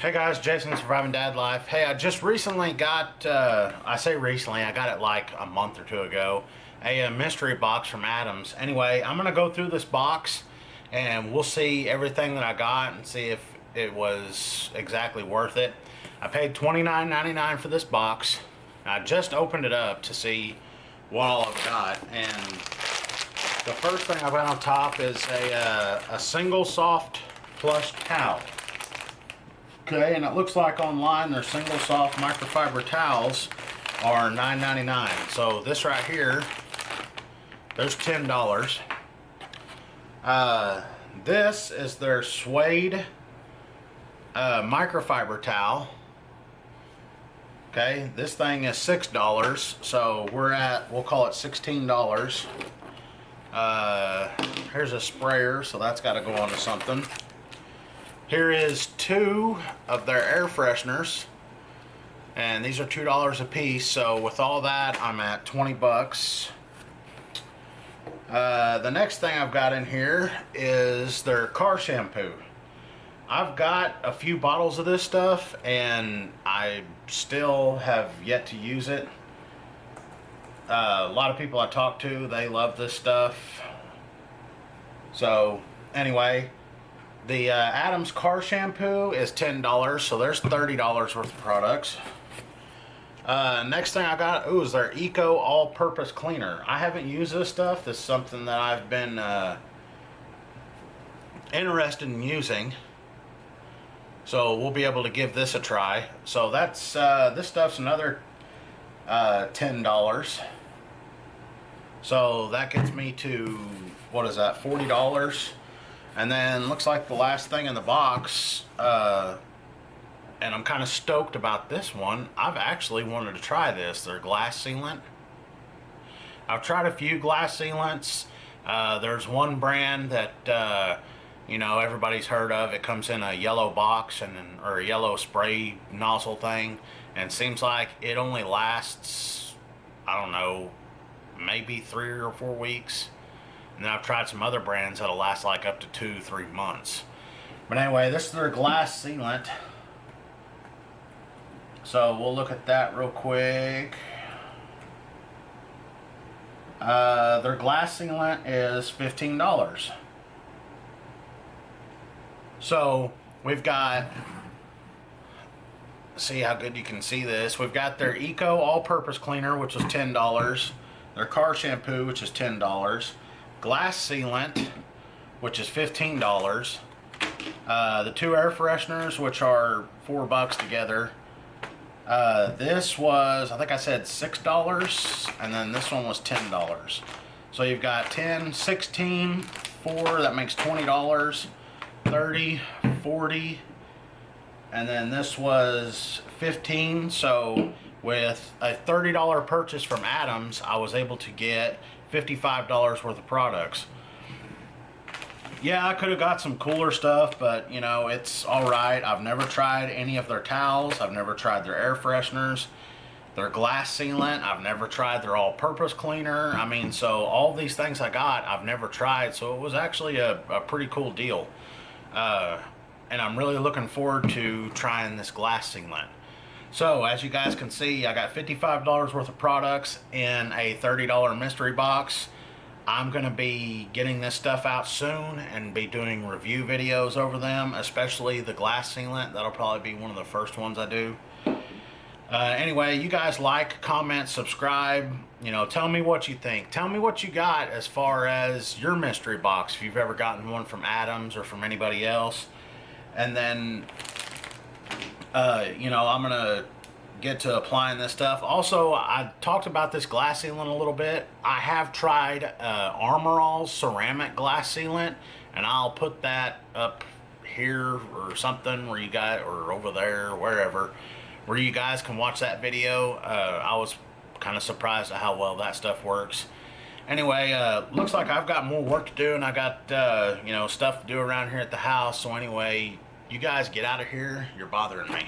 Hey guys, Jason, Surviving Dad Life. Hey, I just recently got, I say recently, I got it like a month or two ago, a mystery box from Adams. Anyway, I'm going to go through this box and we'll see everything that I got and see if it was exactly worth it. I paid $29.99 for this box. I just opened it up to see what all I've got, and the first thing I've got on top is a single soft plush towel. Okay, and it looks like online their single soft microfiber towels are $9.99. So this right here, there's $10. This is their suede microfiber towel. Okay, this thing is $6, so we'll call it $16. Here's a sprayer, so that's got to go onto something. Here is two of their air fresheners, and these are $2 a piece. So with all that, I'm at 20 bucks. The next thing I've got in here is their car shampoo. I've got a few bottles of this stuff, and I still have yet to use it. A lot of people I talk to, they love this stuff. So anyway, the Adams car shampoo is $10, so there's $30 worth of products. Next thing I got, is their Eco All-Purpose Cleaner. I haven't used this stuff. This is something that I've been interested in using. So we'll be able to give this a try. So that's this stuff's another $10. So that gets me to, what is that, $40. And then looks like the last thing in the box, and I'm kind of stoked about this one. I've actually wanted to try this. Their glass sealant. I've tried a few glass sealants. There's one brand that everybody's heard of. It comes in a yellow box or a yellow spray nozzle thing, and it seems like it only lasts, I don't know, maybe 3 or 4 weeks. And then I've tried some other brands that'll last like up to 2-3 months. But anyway, this is their glass sealant. So we'll look at that real quick. Their glass sealant is $15. So we've got, see how good you can see this. We've got their Eco All-Purpose Cleaner, which is $10. Their car shampoo, which is $10. Glass sealant, which is $15. The two air fresheners, which are $4 together. This was, I think I said $6, and then this one was $10. So you've got 10, 16, 4, that makes $20, 30, 40, and then this was 15. So with a $30 purchase from Adams, I was able to get $55 worth of products. Yeah, I could have got some cooler stuff, but it's alright. I've never tried any of their towels. I've never tried their air fresheners. Their glass sealant, I've never tried their all-purpose cleaner. I mean, so all these things I got, I've never tried. So it was actually a pretty cool deal. And I'm really looking forward to trying this glass sealant. So as you guys can see, I got $55 worth of products in a $30 mystery box. I'm going to be getting this stuff out soon and be doing review videos over them, especially the glass sealant. That'll probably be one of the first ones I do. Anyway, you guys like, comment, subscribe. Tell me what you think. Tell me what you got as far as your mystery box, if you've ever gotten one from Adams or from anybody else. And then I'm gonna get to applying this stuff. Also, I talked about this glass sealant a little bit. I have tried Armor All's ceramic glass sealant, and I'll put that up here or something where you guys, or over there, wherever, where you guys can watch that video. I was kind of surprised at how well that stuff works. Anyway, looks like I've got more work to do, and I got stuff to do around here at the house. So anyway, you guys get out of here. You're bothering me.